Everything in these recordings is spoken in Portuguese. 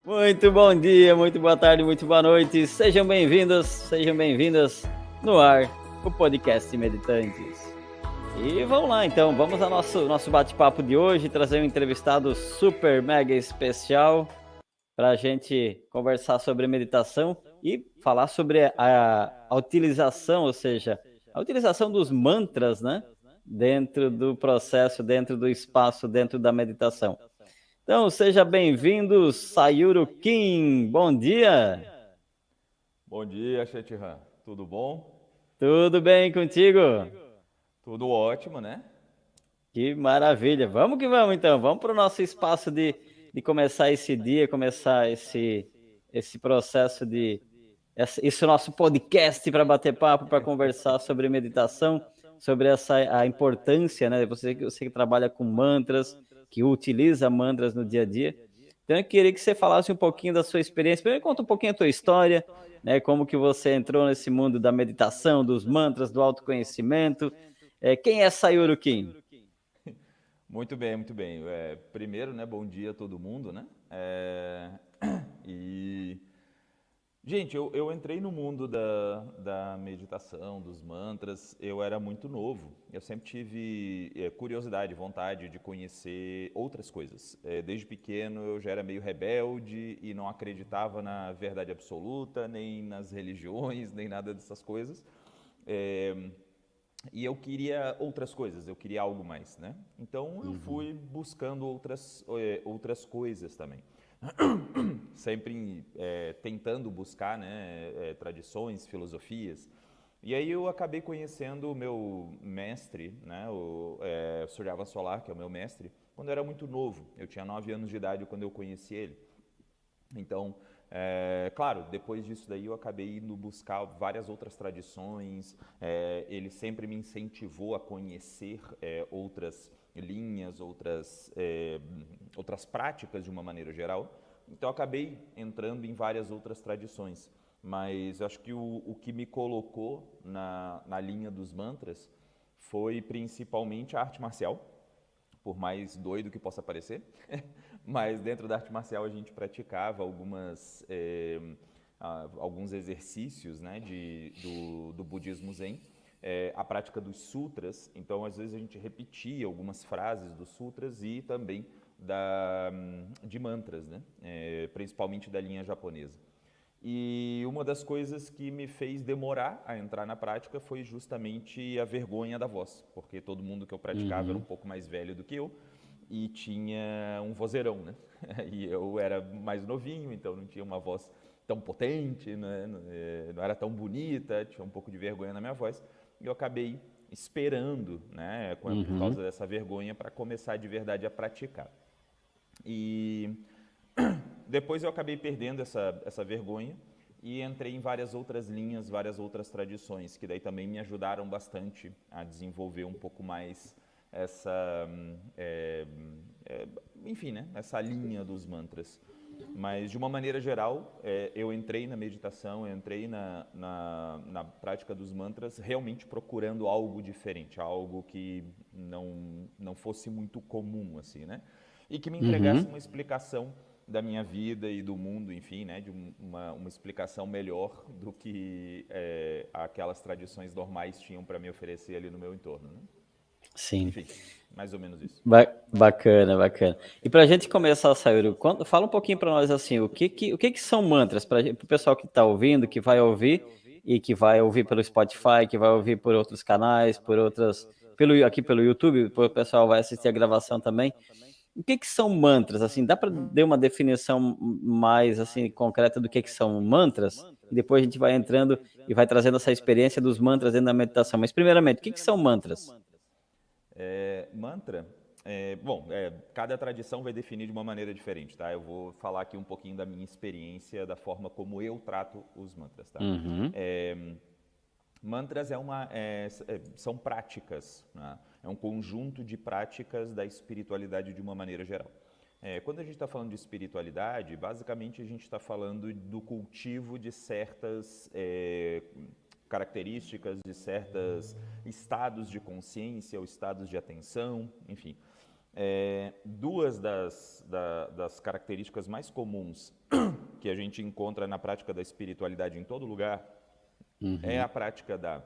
Muito bom dia, muito boa tarde, muito boa noite. Sejam bem-vindos, sejam bem-vindas no ar, o podcast Meditantes. E vamos lá então, vamos ao nosso bate-papo de hoje, trazer um entrevistado super mega especial para a gente conversar sobre meditação e falar sobre a utilização, ou seja, a utilização dos mantras, né? Dentro do processo, dentro do espaço, dentro da meditação. Então, seja bem-vindo, Sayuru Kim. Bom dia. Bom dia, Chethan. Tudo bom? Tudo bem contigo? Tudo ótimo, né? Que maravilha. Vamos que vamos, então. Vamos para o nosso espaço de começar esse dia, começar esse processo esse nosso podcast para bater papo, para conversar sobre meditação, sobre a importância, né? Você que trabalha com mantras, que utiliza mantras no dia a dia. Então, eu queria que você falasse um pouquinho da sua experiência. Primeiro, conta um pouquinho a tua história, né? Como que você entrou nesse mundo da meditação, dos mantras, do autoconhecimento. Quem é Sayuru Kim? Muito bem, muito bem. Primeiro, né, bom dia a todo mundo, né? E, gente, eu entrei no mundo da meditação, dos mantras, eu era muito novo. Eu sempre tive curiosidade, vontade de conhecer outras coisas. Desde pequeno eu já era meio rebelde e não acreditava na verdade absoluta, nem nas religiões, nem nada dessas coisas. É, E eu queria outras coisas, eu queria algo mais, né? Então eu fui buscando outras coisas também. Sempre tentando buscar, né, tradições, filosofias. E aí eu acabei conhecendo o meu mestre, né, o Surya Solar, que é o meu mestre, quando eu era muito novo. Eu tinha 9 anos de idade quando eu conheci ele. Então, claro, depois disso daí eu acabei indo buscar várias outras tradições, ele sempre me incentivou a conhecer outras linhas, outras práticas de uma maneira geral, então eu acabei entrando em várias outras tradições, mas acho que o que me colocou na linha dos mantras foi principalmente a arte marcial, por mais doido que possa parecer, mas dentro da arte marcial a gente praticava alguns exercícios, né, do budismo Zen, a prática dos sutras, então às vezes a gente repetia algumas frases dos sutras e também de mantras, né, principalmente da linha japonesa. E uma das coisas que me fez demorar a entrar na prática foi justamente a vergonha da voz, porque todo mundo que eu praticava era um Uhum. pouco mais velho do que eu e tinha um vozeirão, né? E eu era mais novinho, então não tinha uma voz tão potente, né? Não era tão bonita, tinha um pouco de vergonha na minha voz. E eu acabei esperando, né, por causa Uhum. dessa vergonha, para começar de verdade a praticar. E depois eu acabei perdendo essa vergonha e entrei em várias outras linhas, várias outras tradições, que daí também me ajudaram bastante a desenvolver um pouco mais essa, enfim, né, essa linha dos mantras. Mas, de uma maneira geral, eu entrei na meditação, eu entrei na prática dos mantras realmente procurando algo diferente, algo que não fosse muito comum, assim, né? E que me entregasse Uhum. uma explicação da minha vida e do mundo, enfim, né? De uma explicação melhor do que aquelas tradições normais tinham para me oferecer ali no meu entorno, né? Sim. Enfim, mais ou menos isso. Bacana, bacana. E para a gente começar, Sayuri, fala um pouquinho para nós assim, o que são mantras para o pessoal que está ouvindo, que vai ouvir e que vai ouvir pelo Spotify, que vai ouvir por outros canais, aqui pelo YouTube, o pessoal vai assistir a gravação também. O que são mantras? Assim, dá para dar uma definição mais assim concreta do que são mantras? E depois a gente vai entrando e vai trazendo essa experiência dos mantras dentro da meditação. Mas primeiramente, o que são mantras? Mantra, bom, cada tradição vai definir de uma maneira diferente, tá? Eu vou falar aqui um pouquinho da minha experiência, da forma como eu trato os mantras, tá? Uhum. Mantras são práticas, né? É um conjunto de práticas da espiritualidade de uma maneira geral. Quando a gente está falando de espiritualidade, basicamente a gente está falando do cultivo de certas características, de certos estados de consciência ou estados de atenção, enfim. Duas das características mais comuns que a gente encontra na prática da espiritualidade em todo lugar é a prática da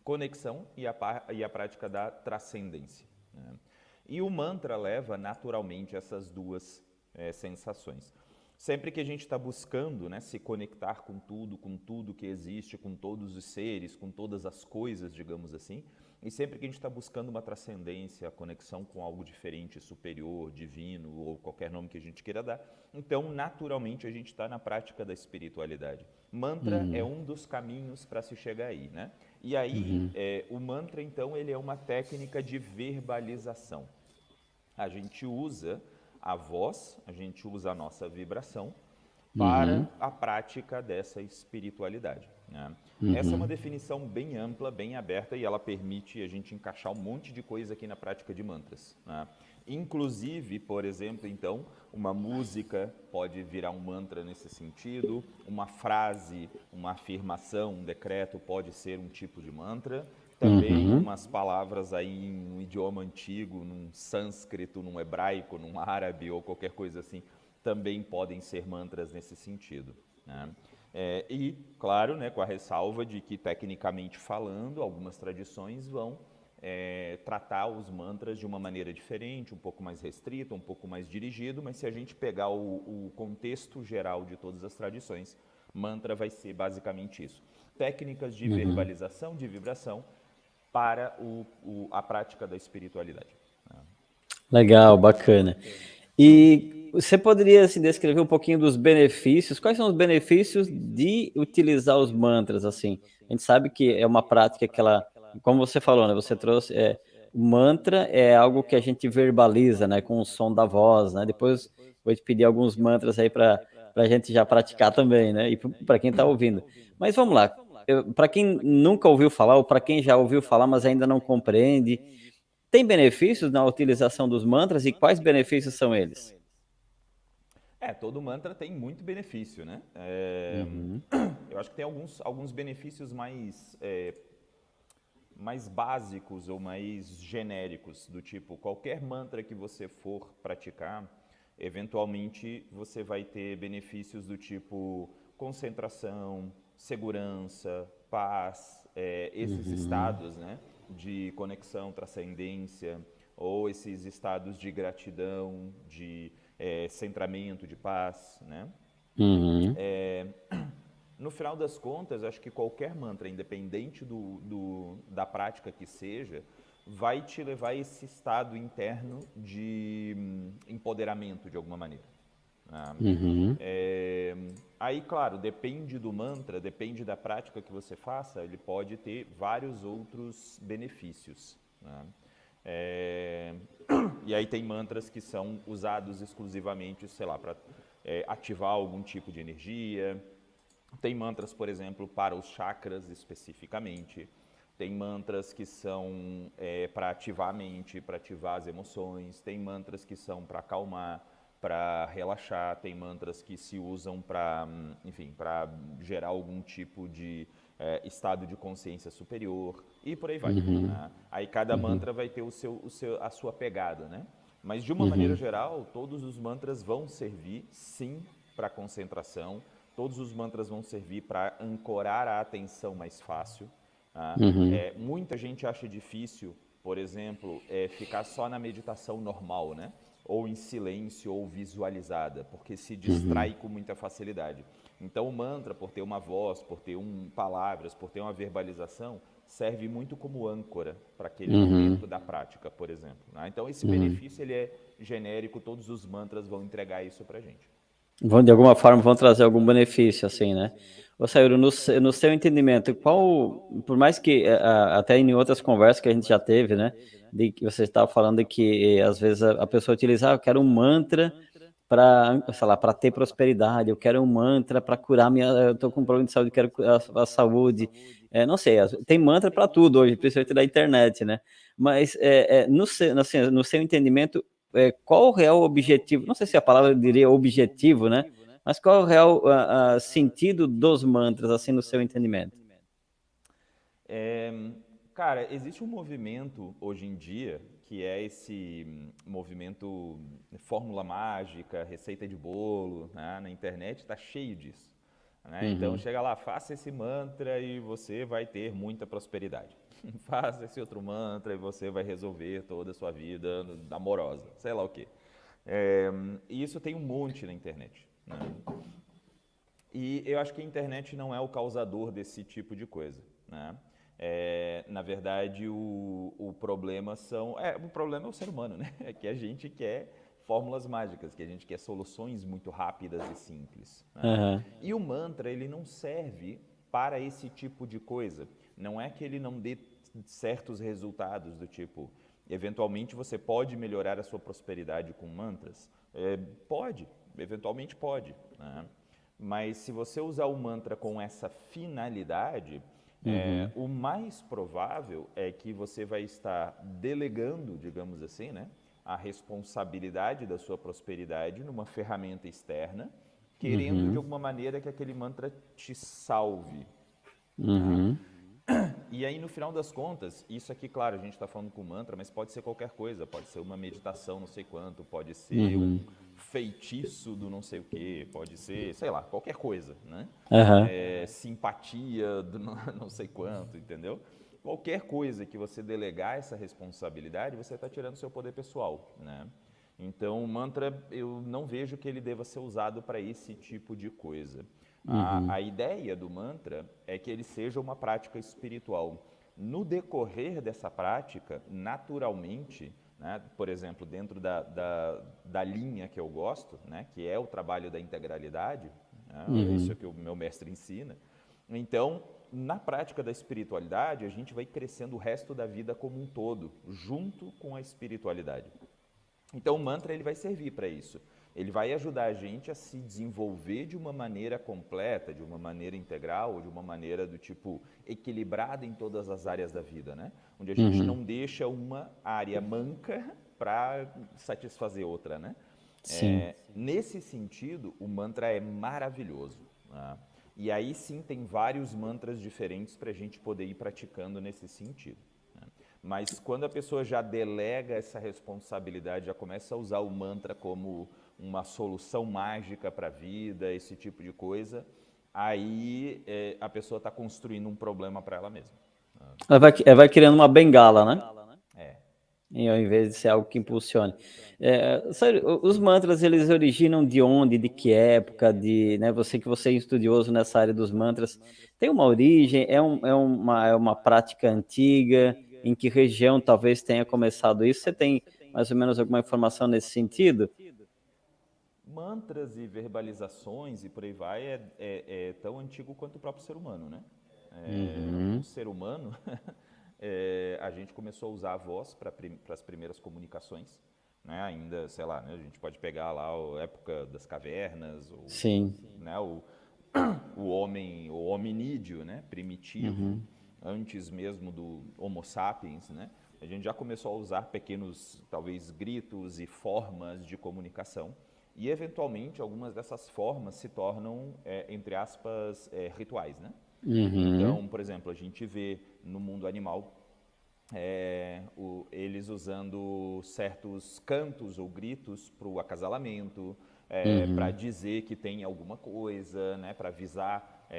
conexão e a prática da transcendência, né? E o mantra leva naturalmente essas duas sensações. Sempre que a gente está buscando, né, se conectar com tudo que existe, com todos os seres, com todas as coisas, digamos assim, e sempre que a gente está buscando uma transcendência, a conexão com algo diferente, superior, divino, ou qualquer nome que a gente queira dar, então, naturalmente, a gente está na prática da espiritualidade. Mantra é um dos caminhos para se chegar aí, né? E aí, o mantra, então, ele é uma técnica de verbalização. A gente usa a voz, a gente usa a nossa vibração para a prática dessa espiritualidade, né? Essa é uma definição bem ampla, bem aberta, e ela permite a gente encaixar um monte de coisa aqui na prática de mantras, né? Inclusive, por exemplo, então, uma música pode virar um mantra nesse sentido, uma frase, uma afirmação, um decreto pode ser um tipo de mantra. Também umas palavras aí em um idioma antigo, num sânscrito, num hebraico, num árabe ou qualquer coisa assim, também podem ser mantras nesse sentido, né? E, claro, né, com a ressalva de que, tecnicamente falando, algumas tradições vão tratar os mantras de uma maneira diferente, um pouco mais restrita, um pouco mais dirigido, mas se a gente pegar o contexto geral de todas as tradições, mantra vai ser basicamente isso. Técnicas de verbalização, de vibração, para a prática da espiritualidade. Legal, bacana. E você poderia assim, descrever um pouquinho dos benefícios? Quais são os benefícios de utilizar os mantras assim? A gente sabe que é uma prática que ela, como você falou, né? Você trouxe, o mantra é algo que a gente verbaliza, né? Com o som da voz, né? Depois vou te pedir alguns mantras aí para a gente já praticar também, né? E para quem está ouvindo. Mas vamos lá. Para quem nunca ouviu falar ou para quem já ouviu falar, mas ainda não compreende, tem benefícios na utilização dos mantras e quais benefícios são eles? Todo mantra tem muito benefício, né? Eu acho que tem alguns benefícios mais básicos ou mais genéricos, do tipo, qualquer mantra que você for praticar, eventualmente você vai ter benefícios do tipo concentração, segurança, paz, esses estados, né, de conexão, transcendência, ou esses estados de gratidão, de centramento, de paz, né? No final das contas, acho que qualquer mantra, independente da prática que seja, vai te levar a esse estado interno de empoderamento, de alguma maneira, né? Aí, claro, depende do mantra, depende da prática que você faça, ele pode ter vários outros benefícios, né? E aí tem mantras que são usados exclusivamente, sei lá, para ativar algum tipo de energia. Tem mantras, por exemplo, para os chakras especificamente. Tem mantras que são para ativar a mente, para ativar as emoções. Tem mantras que são para acalmar, para relaxar. Tem mantras que se usam para, enfim, para gerar algum tipo de estado de consciência superior e por aí vai, né? Aí cada mantra vai ter a sua pegada, né? Mas de uma maneira geral, todos os mantras vão servir, sim, para concentração. Todos os mantras vão servir para ancorar a atenção mais fácil, tá? Muita gente acha difícil, por exemplo, ficar só na meditação normal, né? Ou em silêncio ou visualizada, porque se distrai com muita facilidade. Então o mantra, por ter uma voz, por ter palavras, por ter uma verbalização, serve muito como âncora para aquele momento da prática, por exemplo, né? Então esse benefício ele é genérico, todos os mantras vão entregar isso para a gente. De alguma forma, vão trazer algum benefício, assim, né? Ô, Sayuri, no seu entendimento, por mais que, até em outras conversas que a gente já teve, né, de que você estava falando que, às vezes, a pessoa utiliza, eu quero um mantra para, sei lá, para ter prosperidade, eu quero um mantra para curar eu estou com um problema de saúde, quero curar a saúde, não sei, tem mantra para tudo hoje, principalmente da internet, né? Mas, assim, no seu entendimento, qual o real objetivo, não sei se a palavra diria objetivo, né? Mas qual é o real sentido dos mantras, assim, no seu entendimento? Cara, existe um movimento hoje em dia que é esse movimento fórmula mágica, receita de bolo, né? Na internet está cheio disso. Né? Então chega lá, faça esse mantra e você vai ter muita prosperidade. Faça esse outro mantra e você vai resolver toda a sua vida amorosa, sei lá o quê. E isso tem um monte na internet. Né? E eu acho que a internet não é o causador desse tipo de coisa. Né? Na verdade, o problema o problema é o ser humano, né? É que a gente quer fórmulas mágicas, que a gente quer soluções muito rápidas e simples. Né? E o mantra, ele não serve para esse tipo de coisa. Não é que ele não dê certos resultados do tipo, eventualmente você pode melhorar a sua prosperidade com mantras? Pode, eventualmente pode. Né? Mas se você usar o mantra com essa finalidade, o mais provável é que você vai estar delegando, digamos assim, né, a responsabilidade da sua prosperidade numa ferramenta externa, querendo de alguma maneira que aquele mantra te salve. Tá? E aí, no final das contas, isso aqui, claro, a gente está falando com mantra, mas pode ser qualquer coisa. Pode ser uma meditação não sei quanto, pode ser um feitiço do não sei o quê, pode ser, sei lá, qualquer coisa, né? Simpatia do não sei quanto, entendeu? Qualquer coisa que você delegar essa responsabilidade, você está tirando seu poder pessoal, né? Então, o mantra, eu não vejo que ele deva ser usado para esse tipo de coisa. A ideia do mantra é que ele seja uma prática espiritual. No decorrer dessa prática, naturalmente, né, por exemplo, dentro da linha que eu gosto, né, que é o trabalho da integralidade, né, isso é que o meu mestre ensina, então, na prática da espiritualidade, a gente vai crescendo o resto da vida como um todo, junto com a espiritualidade. Então, o mantra ele vai servir para isso. Ele vai ajudar a gente a se desenvolver de uma maneira completa, de uma maneira integral, de uma maneira do tipo equilibrada em todas as áreas da vida, né? Onde a gente não deixa uma área manca para satisfazer outra, né? Nesse sentido, o mantra é maravilhoso. Né? E aí sim tem vários mantras diferentes para a gente poder ir praticando nesse sentido. Mas quando a pessoa já delega essa responsabilidade, já começa a usar o mantra como uma solução mágica para a vida, esse tipo de coisa, aí a pessoa está construindo um problema para ela mesma. Ela vai criando uma bengala, né? É. E ao invés de ser algo que impulsione. Sério, os mantras, eles originam de onde, de que época, né, você é estudioso nessa área dos mantras, tem uma origem, é uma prática antiga, em que região talvez tenha começado isso? Você tem mais ou menos alguma informação nesse sentido? Mantras e verbalizações e por aí vai é tão antigo quanto o próprio ser humano, né? O ser humano, a gente começou a usar a voz para as primeiras comunicações, né? Ainda, sei lá, né? A gente pode pegar lá a época das cavernas, né? O homem, o hominídeo, né? Primitivo, antes mesmo do Homo sapiens, né? A gente já começou a usar pequenos, talvez, gritos e formas de comunicação. E, eventualmente, algumas dessas formas se tornam, entre aspas, rituais, né? Então, por exemplo, a gente vê no mundo animal eles usando certos cantos ou gritos para o acasalamento, para dizer que tem alguma coisa, né? Para avisar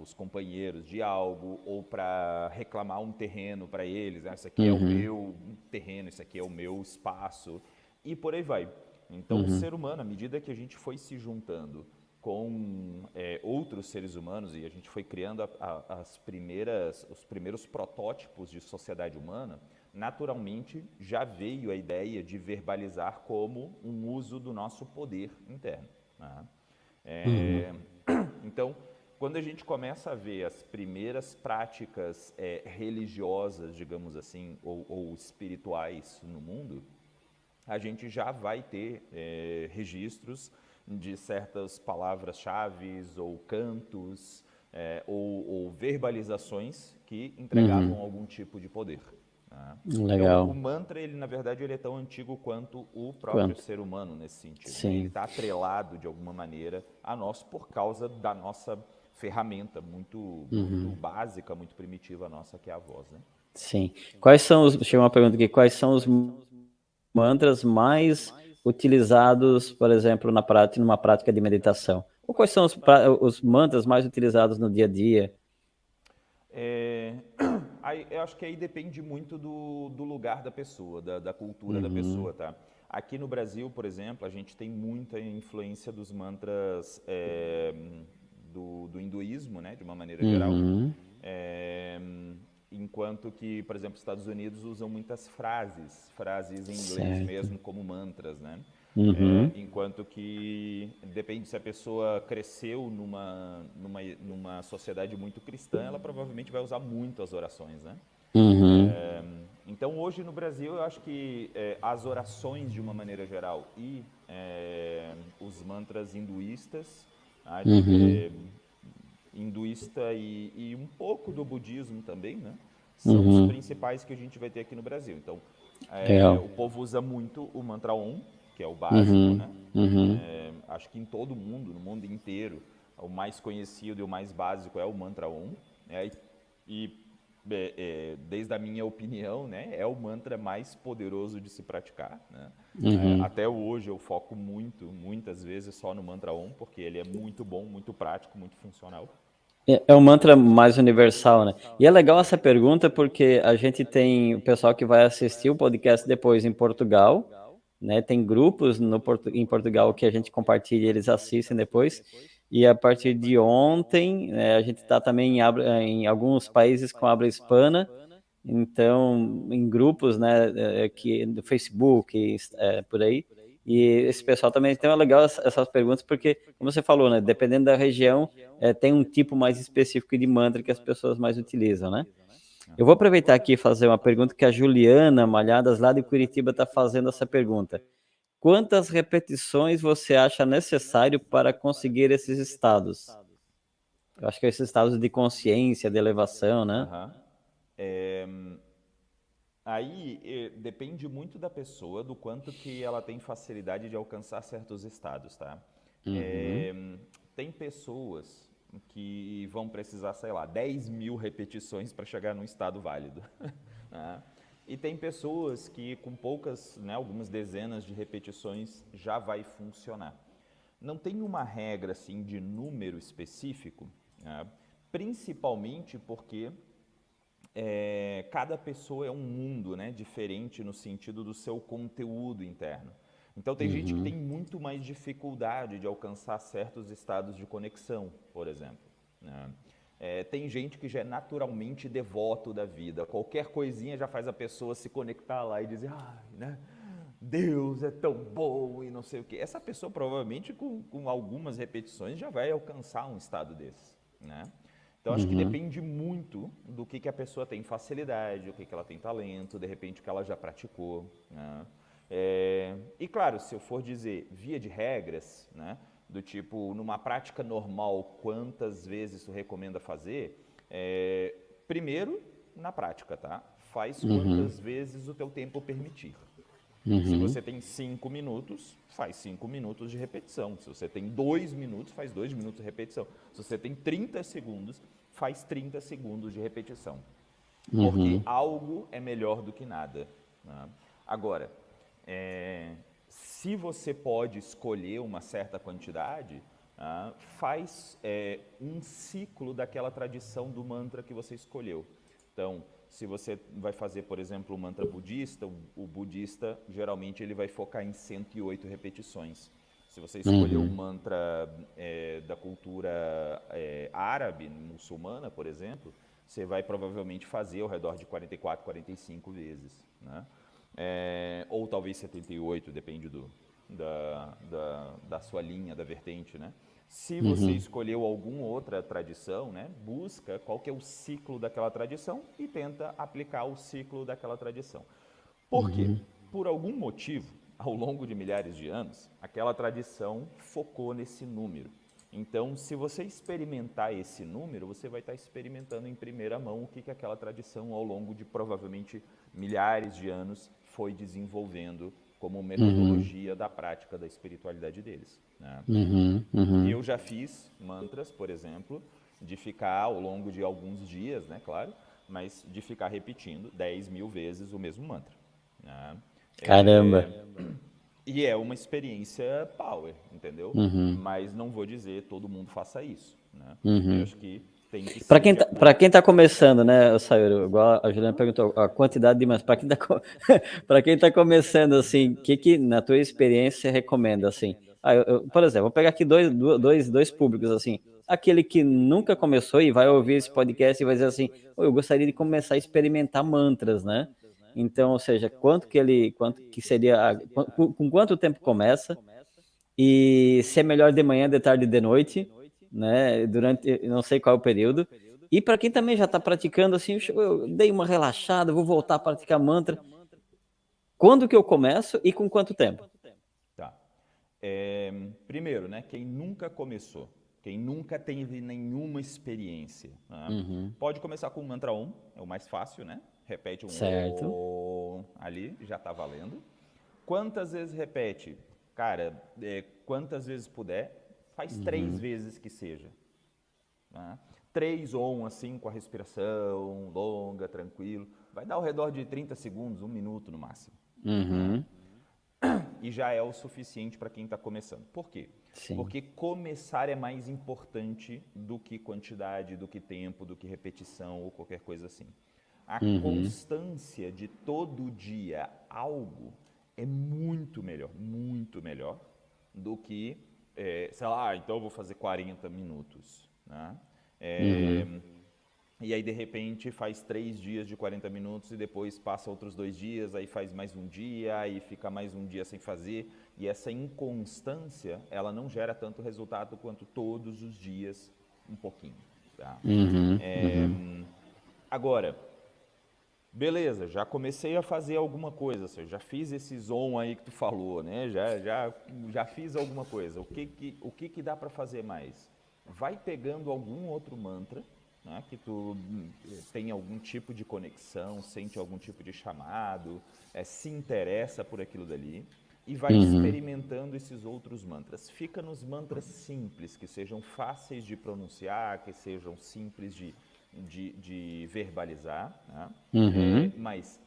os companheiros de algo ou para reclamar um terreno para eles. Né? Isso aqui é o meu terreno, isso aqui é o meu espaço e por aí vai. Então, o ser humano, à medida que a gente foi se juntando com outros seres humanos e a gente foi criando os primeiros protótipos de sociedade humana, naturalmente já veio a ideia de verbalizar como um uso do nosso poder interno. Né? Então, quando a gente começa a ver as primeiras práticas religiosas, digamos assim, ou espirituais no mundo, a gente já vai ter registros de certas palavras-chave ou cantos ou verbalizações que entregavam algum tipo de poder. Né? Então, o Legal. mantra, ele na verdade, ele é tão antigo quanto o próprio Quanto? ser humano nesse sentido. Né? Ele Sim. está atrelado de alguma maneira a nós por causa da nossa ferramenta muito básica, muito primitiva nossa, que é a voz. Né? Sim. Chega uma pergunta aqui, quais são os mantras mais utilizados, por exemplo, numa prática de meditação? Ou quais são os mantras mais utilizados no dia a dia? É, eu acho que aí depende muito do lugar da pessoa, da cultura da Uhum, pessoa, tá? Aqui no Brasil, por exemplo, a gente tem muita influência dos mantras do hinduísmo, né, de uma maneira geral. uhum, É, enquanto que, por exemplo, os Estados Unidos usam muitas frases em inglês certo. mesmo como mantras, né? Uhum, Enquanto que depende se a pessoa cresceu numa sociedade muito cristã, ela provavelmente vai usar muito as orações, né? uhum, Então hoje no Brasil eu acho que as orações de uma maneira geral e os mantras hinduístas, tá? uhum, Hinduísta e um pouco do budismo também, né? São os uhum. principais que a gente vai ter aqui no Brasil. Então, Legal. o povo usa muito o mantra Om, que é o básico, Uhum, né? uhum. Acho que em todo mundo, no mundo inteiro, o mais conhecido e o mais básico é o mantra Om, né? Desde a minha opinião, né, é o mantra mais poderoso de se praticar, né? Uhum. Até hoje eu foco muitas vezes só no mantra Om, porque ele é muito bom, muito prático, muito funcional. É o mantra mais universal, né? E é legal essa pergunta porque a gente tem o pessoal que vai assistir o podcast depois em Portugal, né? Tem grupos em Portugal que a gente compartilha e eles assistem depois. E a partir de ontem, né, a gente está também em alguns países com habla hispana, então em grupos, né, que do Facebook, por aí. E esse pessoal também, então é legal essas perguntas porque, como você falou, né, dependendo da região, tem um tipo mais específico de mantra que as pessoas mais utilizam, né? Eu vou Aham. aproveitar aqui e fazer uma pergunta que a Juliana Malhadas, lá de Curitiba, está fazendo essa pergunta. Quantas repetições você acha necessário para conseguir esses estados? Eu acho que esses estados de consciência, de elevação, né? Aham. É, aí depende muito da pessoa, do quanto que ela tem facilidade de alcançar certos estados, tá? Uhum, É, tem pessoas que vão precisar, sei lá, 10.000 repetições para chegar num estado válido. Né? E tem pessoas que com poucas, né, algumas dezenas de repetições já vai funcionar. Não tem uma regra assim de número específico, né? Principalmente porque cada pessoa é um mundo, né, diferente no sentido do seu conteúdo interno. Então tem gente que uhum, tem muito mais dificuldade de alcançar certos estados de conexão, por exemplo, né? Tem gente que já é naturalmente devoto da vida. Qualquer coisinha já faz a pessoa se conectar lá e dizer, ah, né? Deus é tão bom e não sei o quê. Essa pessoa provavelmente com algumas repetições já vai alcançar um estado desse, né? Então acho que uhum, depende muito do que a pessoa tem facilidade, o que ela tem talento, de repente o que ela já praticou, né? E claro, se eu for dizer via de regras, né, do tipo numa prática normal, quantas vezes tu recomenda fazer? Primeiro na prática, tá? Faz uhum, quantas vezes o teu tempo permitir. Se uhum, você tem 5 minutos, faz 5 minutos de repetição. Se você tem 2 minutos, faz 2 minutos de repetição. Se você tem 30 segundos, faz 30 segundos de repetição. Porque uhum, algo é melhor do que nada, né? Agora, se você pode escolher uma certa quantidade, faz um ciclo daquela tradição do mantra que você escolheu. Então, se você vai fazer, por exemplo, o mantra budista, o budista geralmente ele vai focar em 108 repetições. Se você escolher um uhum, mantra da cultura árabe, muçulmana, por exemplo, você vai provavelmente fazer ao redor de 44, 45 vezes, né? Ou talvez 78, depende da sua linha, da vertente, né? Se você uhum, escolheu alguma outra tradição, né, busca qual que é o ciclo daquela tradição e tenta aplicar o ciclo daquela tradição. Por quê? uhum, Por algum motivo, ao longo de milhares de anos, aquela tradição focou nesse número. Então, se você experimentar esse número, você vai estar experimentando em primeira mão o que aquela tradição, ao longo de provavelmente milhares de anos, foi desenvolvendo como uhum, metodologia da prática da espiritualidade deles, né? uhum, uhum, Eu já fiz mantras, por exemplo, de ficar ao longo de alguns dias, né, claro, mas de ficar repetindo 10 mil vezes o mesmo mantra. Né? Caramba. E é uma experiência power, entendeu? Uhum. Mas não vou dizer todo mundo faça isso. Né? Eu Uhum. acho que tem que Para ser quem de tá, acordo. para quem tá começando, né, Sayuri, igual a Juliana perguntou, a quantidade de mãos. Para quem tá para quem tá começando assim, o que na tua experiência você recomenda assim? Por exemplo, vou pegar aqui dois públicos assim. Aquele que nunca começou e vai ouvir esse podcast e vai dizer assim, eu gostaria de começar a experimentar mantras, né? Então, ou seja, quanto que seria, com quanto tempo começa? E se é melhor de manhã, de tarde, de noite, né? Durante, não sei qual é o período. E para quem também já está praticando, assim, eu dei uma relaxada, vou voltar a praticar mantra. Quando que eu começo e com quanto tempo? Tá. Primeiro, né, quem nunca começou, quem nunca teve nenhuma experiência, né, pode começar com o mantra Om, é o mais fácil, né? Repete um Certo. Om ali, já está valendo. Quantas vezes repete? Cara, quantas vezes puder, faz 3 vezes que seja. Né? 3 Om, assim, com a respiração longa, tranquilo. Vai dar ao redor de 30 segundos, 1 minuto no máximo. Né? E já é o suficiente para quem está começando. Por quê? Sim. Porque começar é mais importante do que quantidade, do que tempo, do que repetição ou qualquer coisa assim. A constância de todo dia algo é muito melhor do que, sei lá, então eu vou fazer 40 minutos. Né? E aí, de repente, faz 3 dias de 40 minutos e depois passa outros 2 dias, aí faz mais um dia, aí fica mais um dia sem fazer. E essa inconstância, ela não gera tanto resultado quanto todos os dias um pouquinho. Tá? Agora, beleza, já comecei a fazer alguma coisa, já fiz esse on aí que tu falou, né? Já fiz alguma coisa. O que dá para fazer mais? Vai pegando algum outro mantra, né, que tu tem algum tipo de conexão, sente algum tipo de chamado, se interessa por aquilo dali e vai experimentando esses outros mantras. Fica nos mantras simples, que sejam fáceis de pronunciar, que sejam simples de verbalizar, né? Mas,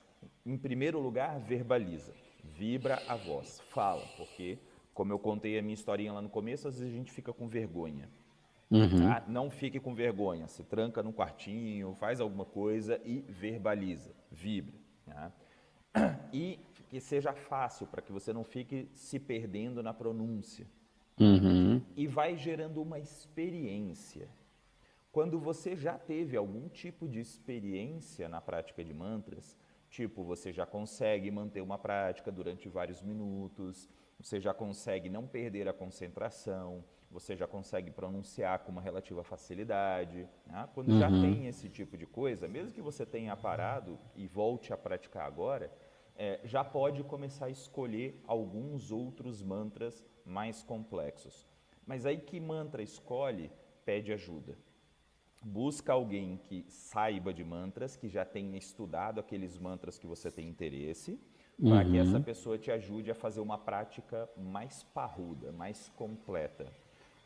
em primeiro lugar, verbaliza, vibra a voz, fala, porque, como eu contei a minha historinha lá no começo, às vezes a gente fica com vergonha. Tá? Não fique com vergonha, se tranca num quartinho, faz alguma coisa e verbaliza, vibra. Tá? E que seja fácil, para que você não fique se perdendo na pronúncia. E vai gerando uma experiência. Quando você já teve algum tipo de experiência na prática de mantras, tipo, você já consegue manter uma prática durante vários minutos, você já consegue não perder a concentração, você já consegue pronunciar com uma relativa facilidade. Né? Quando já tem esse tipo de coisa, mesmo que você tenha parado e volte a praticar agora, já pode começar a escolher alguns outros mantras mais complexos. Mas aí que mantra escolhe, pede ajuda. Busca alguém que saiba de mantras, que já tenha estudado aqueles mantras que você tem interesse, para que essa pessoa te ajude a fazer uma prática mais parruda, mais completa,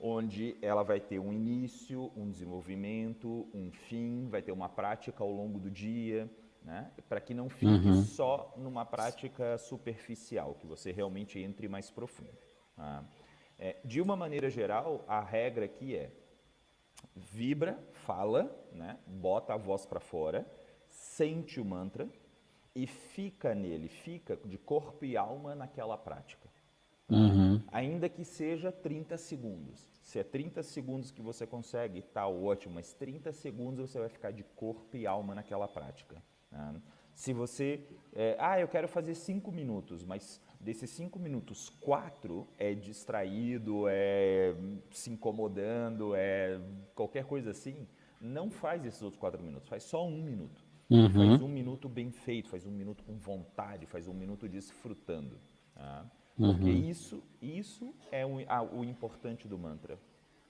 onde ela vai ter um início, um desenvolvimento, um fim, vai ter uma prática ao longo do dia, né? Para que não fique só numa prática superficial, que você realmente entre mais profundo. Tá? De uma maneira geral, a regra aqui é vibra, fala, né? Bota a voz para fora, sente o mantra e fica nele, fica de corpo e alma naquela prática. Ainda que seja 30 segundos. Se é 30 segundos que você consegue, tá ótimo, mas 30 segundos você vai ficar de corpo e alma naquela prática. Né? Se você, eu quero fazer 5 minutos, mas desses 5 minutos, 4 é distraído, é se incomodando, é qualquer coisa assim, não faz esses outros 4 minutos, faz só 1 minuto. E faz 1 minuto bem feito, faz 1 minuto com vontade, faz 1 minuto desfrutando. Tá? Porque isso é o importante do mantra.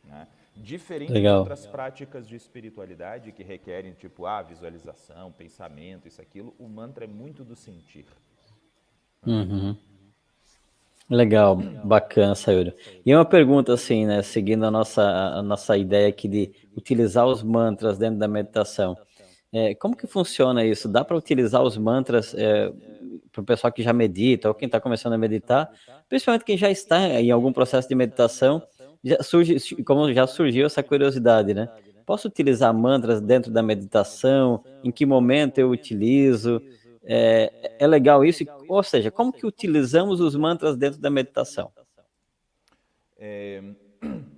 Né? Diferente de outras práticas de espiritualidade que requerem tipo visualização, pensamento, isso, aquilo, o mantra é muito do sentir. Legal, bacana, Sayuri. E uma pergunta assim, né, seguindo a nossa ideia aqui de utilizar os mantras dentro da meditação. Como que funciona isso? Dá para utilizar os mantras para o pessoal que já medita ou quem está começando a meditar, principalmente quem já está em algum processo de meditação, como já surgiu essa curiosidade, né? Posso utilizar mantras dentro da meditação? Em que momento eu utilizo? É legal isso? Ou seja, como que utilizamos os mantras dentro da meditação? É,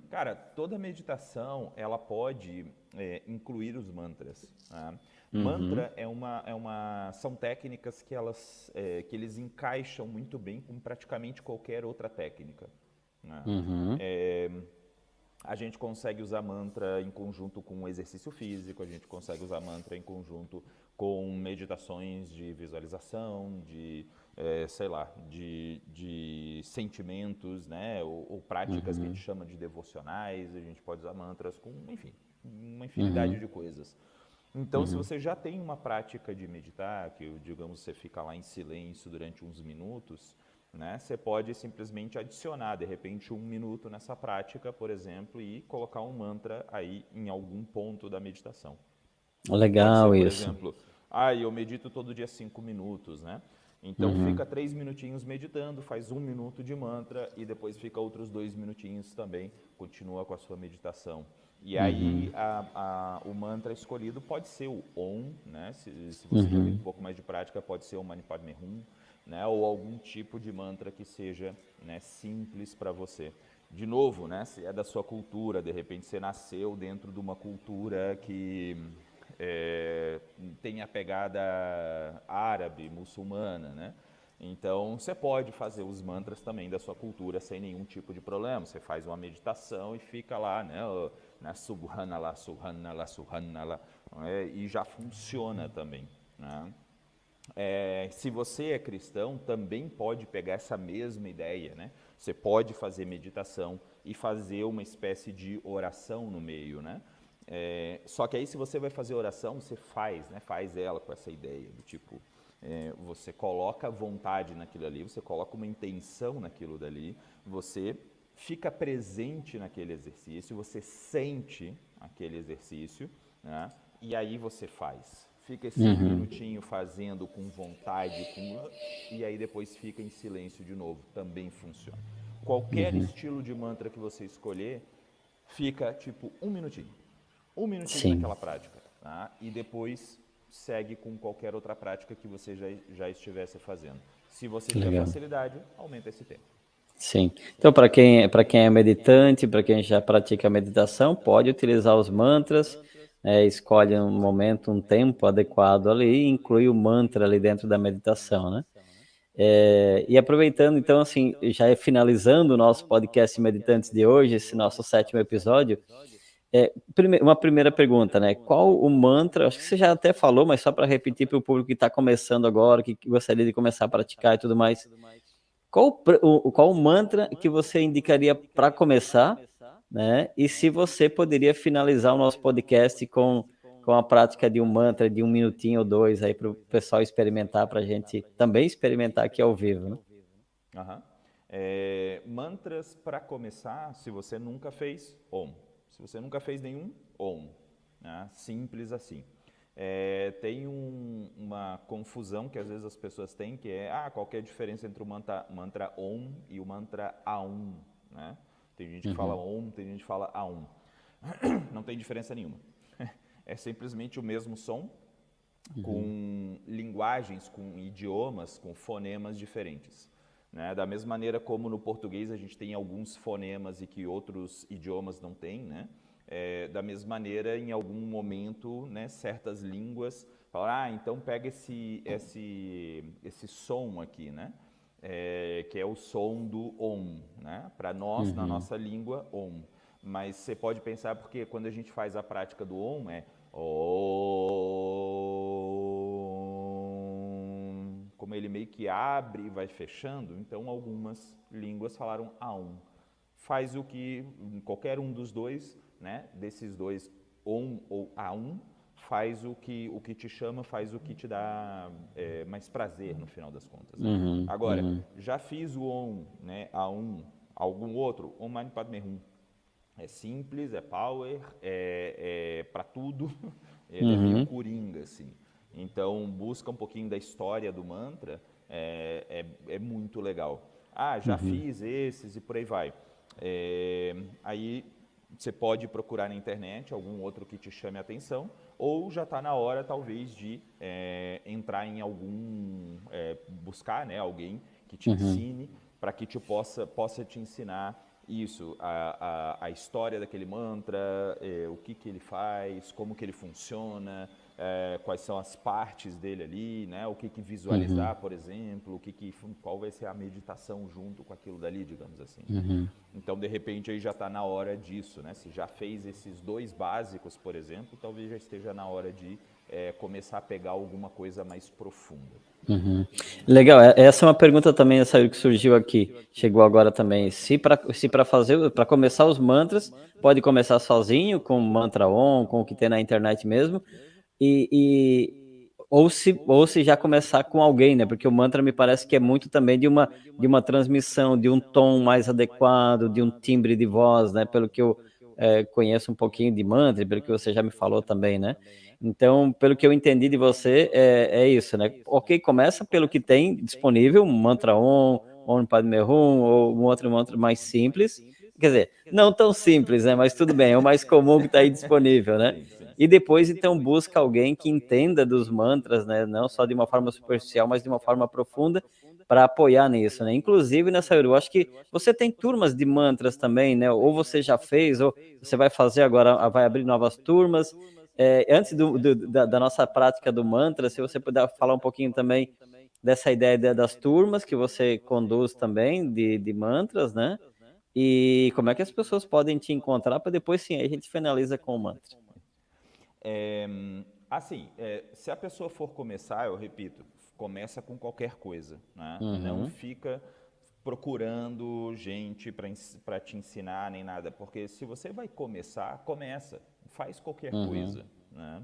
cara, toda meditação ela pode incluir os mantras. Tá? Uhum, Mantra são técnicas que eles encaixam muito bem com praticamente qualquer outra técnica. Né? uhum, A gente consegue usar mantra em conjunto com exercício físico, a gente consegue usar mantra em conjunto com meditações de visualização, sei lá, de sentimentos, né? Ou práticas que a gente uhum, chama de devocionais, a gente pode usar mantras com, enfim, uma infinidade uhum, de coisas. Então, se uhum, você já tem uma prática de meditar, que digamos você fica lá em silêncio durante uns minutos, né, você pode simplesmente adicionar, de repente, 1 minuto nessa prática, por exemplo, e colocar um mantra aí em algum ponto da meditação. Pode ser, legal por isso. exemplo, eu medito todo dia 5 minutos, né? Então Uhum, fica 3 minutinhos meditando, faz 1 minuto de mantra e depois fica outros 2 minutinhos também, continua com a sua meditação. E aí uhum, o mantra escolhido pode ser o Om, né? Se você já tem um uhum, pouco mais de prática, pode ser o Mani Padme Hum, né? Ou algum tipo de mantra que seja, né, simples para você. De novo, né? Se é da sua cultura, de repente você nasceu dentro de uma cultura que tem a pegada árabe, muçulmana, né? Então você pode fazer os mantras também da sua cultura sem nenhum tipo de problema. Você faz uma meditação e fica lá, né, Subhanallah, Subhanallah, Subhanallah, e já funciona também, né? Se você é cristão, também pode pegar essa mesma ideia, né? Você pode fazer meditação e fazer uma espécie de oração no meio, né? Só que aí se você vai fazer oração, você faz, né? Faz ela com essa ideia do tipo, você coloca vontade naquilo ali, você coloca uma intenção naquilo dali, você fica presente naquele exercício, você sente aquele exercício, né? E aí você faz. Fica esse um uhum, minutinho fazendo com vontade, e aí depois fica em silêncio de novo. Também funciona. Qualquer uhum. estilo de mantra que você escolher, fica tipo 1 minutinho. 1 minutinho Sim, naquela prática. Tá? E depois segue com qualquer outra prática que você já estivesse fazendo. Se você tiver legal. facilidade, aumenta esse tempo. Sim. Então, para quem é meditante, para quem já pratica meditação, pode utilizar os mantras, escolhe um momento, um tempo adequado ali e inclui o mantra ali dentro da meditação, né? E aproveitando, então, assim, já finalizando o nosso podcast Meditantes de hoje, esse nosso sétimo episódio, uma primeira pergunta, né? Qual o mantra? Acho que você já até falou, mas só para repetir para o público que está começando agora, que gostaria de começar a praticar e tudo mais. Qual o mantra que você indicaria para começar, né? E se você poderia finalizar o nosso podcast com a prática de um mantra de 1 minutinho ou dois aí para o pessoal experimentar, para a gente também experimentar aqui ao vivo, né? Aham. Mantras para começar, se você nunca fez, Om. Se você nunca fez nenhum, Om. Né? Simples assim. Tem uma confusão que às vezes as pessoas têm, que qual que é a diferença entre o mantra Om e o mantra Aum, né? Tem gente que fala Uhum, Om, tem gente que fala Aum. Não tem diferença nenhuma. É simplesmente o mesmo som, uhum, com linguagens, com idiomas, com fonemas diferentes. Né? Da mesma maneira como no português a gente tem alguns fonemas e que outros idiomas não têm, né? Da mesma maneira, em algum momento, né, certas línguas falam, então pega esse som aqui, né? Que é o som do Om, né? Para nós, na uhum, nossa língua, Om. Mas você pode pensar, porque quando a gente faz a prática do Om, Om. Como ele meio que abre e vai fechando, então algumas línguas falaram Aum. Faz o que, qualquer um dos dois, né, desses dois, Om ou Aum, faz o que te chama, faz o que te dá mais prazer no final das contas, né? uhum, Agora, uhum, já fiz o Om, né, Aum, algum outro, Om Mani Padme Hum. É simples, é power, é para tudo, Ele é meio coringa, assim. Então, busca um pouquinho da história do mantra, é muito legal. Ah, já fiz esses e por aí vai. Aí você pode procurar na internet algum outro que te chame a atenção, ou já está na hora, talvez, de entrar em buscar, né, alguém que te ensine, para que possa te ensinar isso, a história daquele mantra, o que ele faz, como que ele funciona, quais são as partes dele ali, né? O que visualizar, por exemplo, qual vai ser a meditação junto com aquilo dali, digamos assim. Então, de repente, aí já está na hora disso, né? Se já fez esses 2 básicos, por exemplo, talvez já esteja na hora de começar a pegar alguma coisa mais profunda. Legal, essa é uma pergunta também, Sayuri, que surgiu aqui, chegou agora também. Se para começar os mantras, pode começar sozinho, com mantra on, com o que tem na internet mesmo, ou se já começar com alguém, né? Porque o mantra me parece que é muito também de uma transmissão, de um tom mais adequado, de um timbre de voz, né? Pelo que eu conheço um pouquinho de mantra, pelo que você já me falou também, né? Então, pelo que eu entendi de você, é isso, né? Ok, começa pelo que tem disponível, um mantra Om Padme Hum, ou um outro mantra mais simples. Quer dizer, não tão simples, né? Mas tudo bem, é o mais comum que está aí disponível, né? Sim, sim. E depois, então, busca alguém que entenda dos mantras, né? Não só de uma forma superficial, mas de uma forma profunda, para apoiar nisso, né? Inclusive, nessa eu acho que você tem turmas de mantras também, né? Ou você já fez, ou você vai fazer agora, vai abrir novas turmas. Antes da nossa prática do mantra, se você puder falar um pouquinho também dessa ideia das turmas que você conduz também, de mantras, né? E como é que as pessoas podem te encontrar para depois, sim, aí a gente finaliza com o mantra. Assim, se a pessoa for começar, eu repito, começa com qualquer coisa, né? Não fica procurando gente para te ensinar nem nada, porque se você vai começar, faz qualquer coisa, né?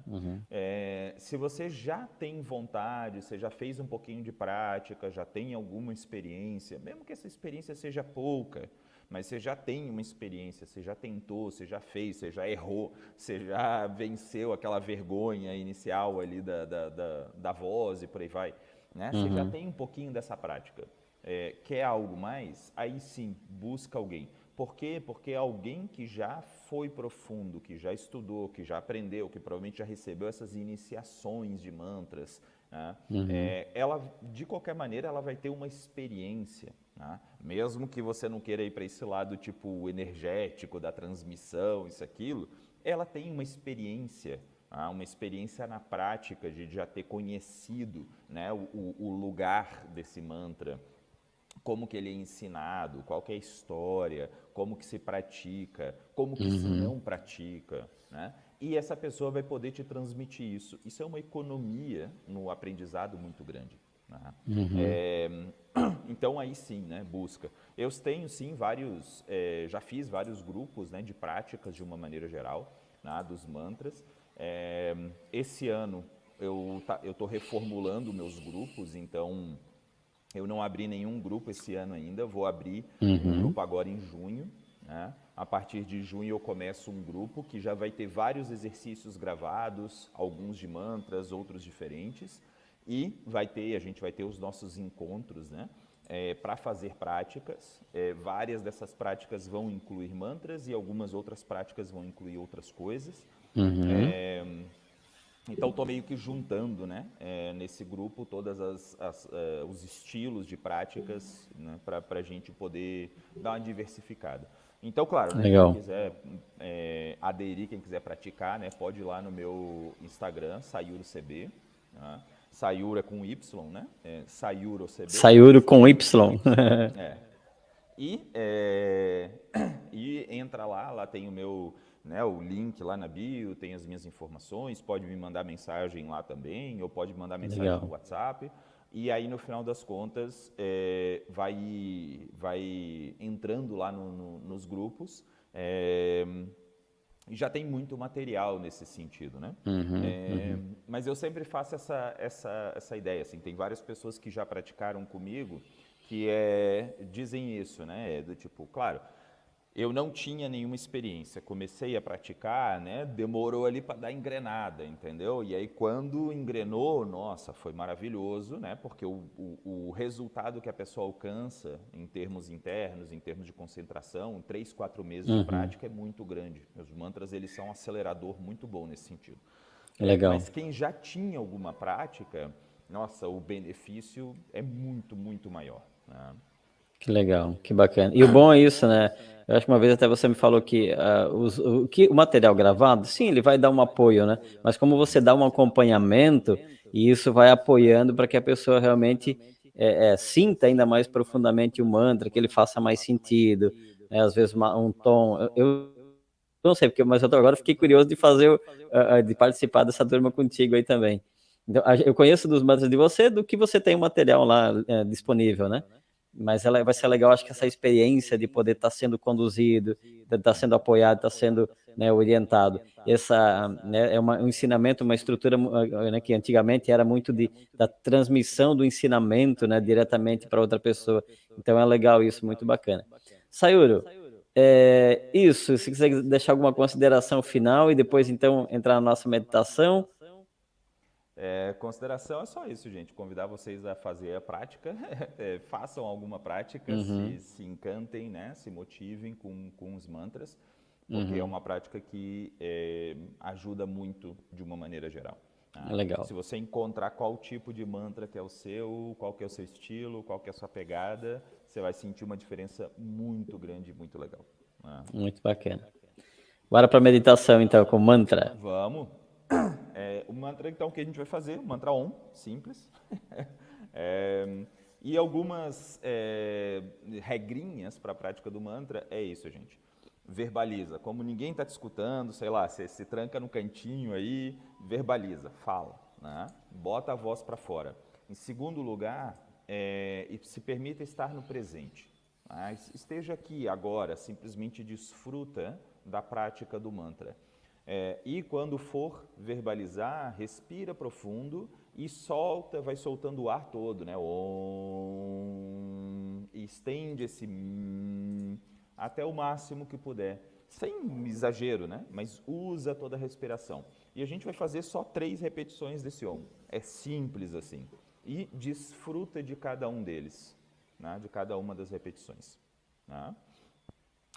Se você já tem vontade, você já fez um pouquinho de prática, já tem alguma experiência, mesmo que essa experiência seja pouca, mas você já tem uma experiência, você já tentou, você já fez, você já errou, você já venceu aquela vergonha inicial ali da voz e por aí vai, né? Você já tem um pouquinho dessa prática. Quer algo mais? Aí sim, busca alguém. Por quê? Porque é alguém que já foi profundo, que já estudou, que já aprendeu, que provavelmente já recebeu essas iniciações de mantras, né? Ela, de qualquer maneira, ela vai ter uma experiência, né? Mesmo que você não queira ir para esse lado tipo energético da transmissão, isso, aquilo, ela tem uma experiência na prática de já ter conhecido, né, o lugar desse mantra, como que ele é ensinado, qual que é a história, como que se pratica, como que se não pratica, né? E essa pessoa vai poder te transmitir isso. Isso é uma economia no aprendizado muito grande, né? Então aí sim, né, busca. Eu tenho sim já fiz vários grupos, né, de práticas de uma maneira geral, né, dos mantras. Esse ano eu estou reformulando meus grupos, então eu não abri nenhum grupo esse ano ainda, vou abrir um grupo agora em junho, né? A partir de junho eu começo um grupo que já vai ter vários exercícios gravados, alguns de mantras, outros diferentes, e a gente vai ter os nossos encontros, né? Para fazer práticas. Várias dessas práticas vão incluir mantras e algumas outras práticas vão incluir outras coisas. Então, estou meio que juntando, né, nesse grupo todos os estilos de práticas, né, para a gente poder dar uma diversificada. Então, claro, né, quem Legal. quiser aderir, quem quiser praticar, né, pode ir lá no meu Instagram, SayuroCB. Né? Sayuro é com Y, né? SayuroCB. Sayuro com Y. E, e entra lá tem o meu, né, o link lá na bio, tem as minhas informações, pode me mandar mensagem lá também, ou pode mandar mensagem Legal. no WhatsApp. E aí, no final das contas, vai entrando lá nos grupos. E já tem muito material nesse sentido, né? Mas eu sempre faço essa ideia, assim, tem várias pessoas que já praticaram comigo que dizem isso, né? Do tipo, claro, Eu não tinha nenhuma experiência. Comecei a praticar, né? Demorou ali para dar engrenada, entendeu? E aí quando engrenou, nossa, foi maravilhoso, né? Porque o resultado que a pessoa alcança em termos internos, em termos de concentração, em 3, 4 meses de Uhum. prática é muito grande. Os mantras, eles são um acelerador muito bom nesse sentido. Legal. Mas quem já tinha alguma prática, nossa, o benefício é muito, muito maior, né? Que legal, que bacana. E o bom é isso, né? Eu acho que uma vez até você me falou que, o material gravado, sim, ele vai dar um apoio, né? Mas como você dá um acompanhamento, e isso vai apoiando para que a pessoa realmente sinta ainda mais profundamente o mantra, que ele faça mais sentido, né? Às vezes um tom. Eu não sei, porque, mas agora fiquei curioso de fazer, de participar dessa turma contigo aí também. Então, eu conheço dos mantras de você, do que você tem o material lá disponível, né? Mas ela vai ser legal, acho que essa experiência de poder estar sendo conduzido, de estar sendo apoiado, estar sendo, né, orientado. Essa, né, é um ensinamento, uma estrutura, né, que antigamente era muito da transmissão do ensinamento, né, diretamente para outra pessoa. Então é legal isso, muito bacana. Sayuri, isso, se quiser deixar alguma consideração final e depois então entrar na nossa meditação. Consideração é só isso, gente. Convidar vocês a fazer a prática, façam alguma prática, Uhum, se encantem, né? Se motivem com os mantras, porque é uhum, uma prática que ajuda muito de uma maneira geral. Tá? legal. Se você encontrar qual tipo de mantra que é o seu, qual que é o seu estilo, qual que é a sua pegada, você vai sentir uma diferença muito grande e muito legal. Né? Muito bacana. Bora para meditação então, com mantra. Vamos. O mantra então que a gente vai fazer, o mantra Om, simples. E algumas regrinhas para a prática do mantra é isso, gente. Verbaliza. Como ninguém está te escutando, sei lá, você se tranca no cantinho aí, verbaliza, fala, né? Bota a voz para fora. Em segundo lugar, se permita estar no presente. Mas esteja aqui agora, simplesmente desfruta da prática do mantra. E quando for verbalizar, respira profundo e solta, vai soltando o ar todo, né? Om, e estende esse até o máximo que puder, sem exagero, né? Mas usa toda a respiração. E a gente vai fazer só 3 repetições desse Om. É simples assim. E desfruta de cada um deles, né? De cada uma das repetições. Né?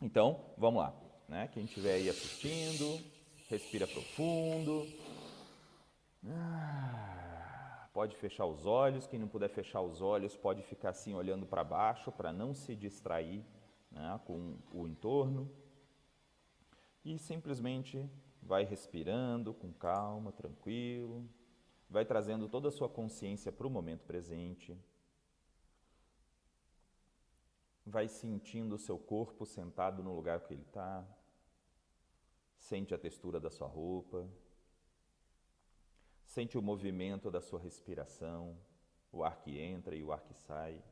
Então, vamos lá. Né? Quem estiver aí assistindo, respira profundo. Pode fechar os olhos. Quem não puder fechar os olhos, pode ficar assim olhando para baixo para não se distrair, né, com o entorno. E simplesmente vai respirando com calma, tranquilo. Vai trazendo toda a sua consciência para o momento presente. Vai sentindo o seu corpo sentado no lugar que ele está. Sente a textura da sua roupa. Sente o movimento da sua respiração, o ar que entra e o ar que sai.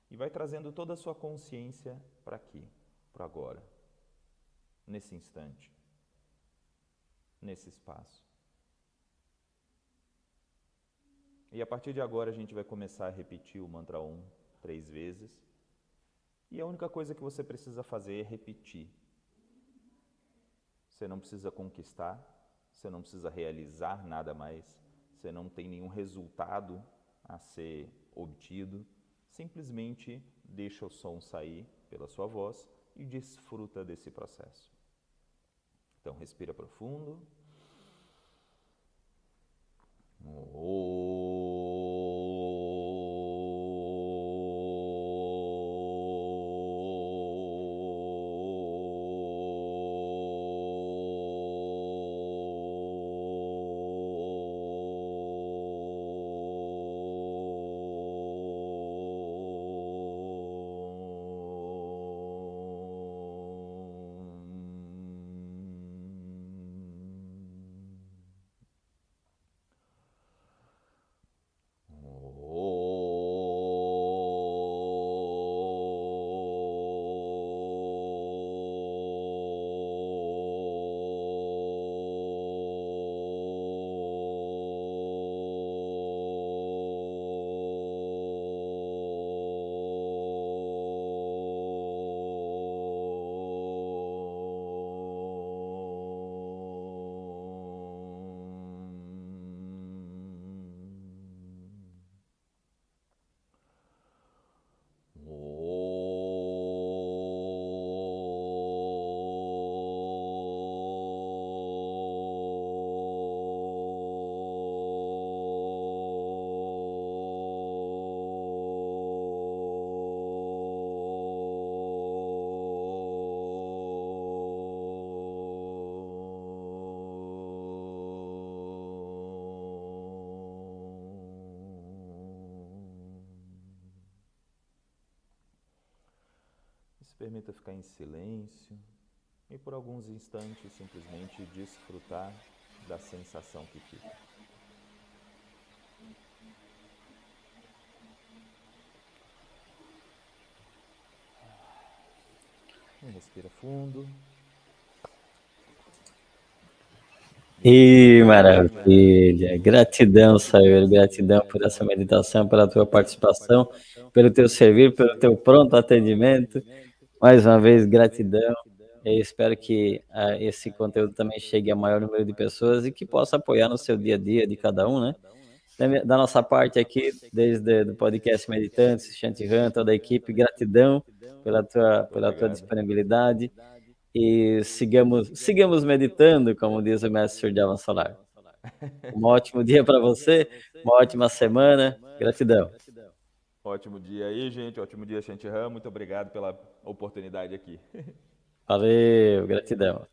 E vai trazendo toda a sua consciência para aqui, para agora, nesse instante, nesse espaço. E a partir de agora a gente vai começar a repetir o mantra Om 3 vezes. E a única coisa que você precisa fazer é repetir. Você não precisa conquistar, você não precisa realizar nada mais, você não tem nenhum resultado a ser obtido, simplesmente deixa o som sair pela sua voz e desfruta desse processo. Então, respira profundo. permita ficar em silêncio e por alguns instantes simplesmente desfrutar da sensação que fica. E respira fundo. E maravilha! Gratidão, Sayuri, gratidão por essa meditação, pela tua participação, pelo teu servir, pelo teu pronto atendimento. Mais uma vez, gratidão. Eu espero que esse conteúdo também chegue a maior número de pessoas e que possa apoiar no seu dia a dia de cada um, né? Da nossa parte aqui, desde o podcast Meditantes, Shantihan, toda a equipe, gratidão pela tua Obrigado. disponibilidade e sigamos meditando, como diz o mestre Suryavan Solar. Um ótimo dia para você, uma ótima semana, gratidão. Ótimo dia aí, gente. Ótimo dia, Shantihan. Muito obrigado pela oportunidade aqui. Valeu, gratidão.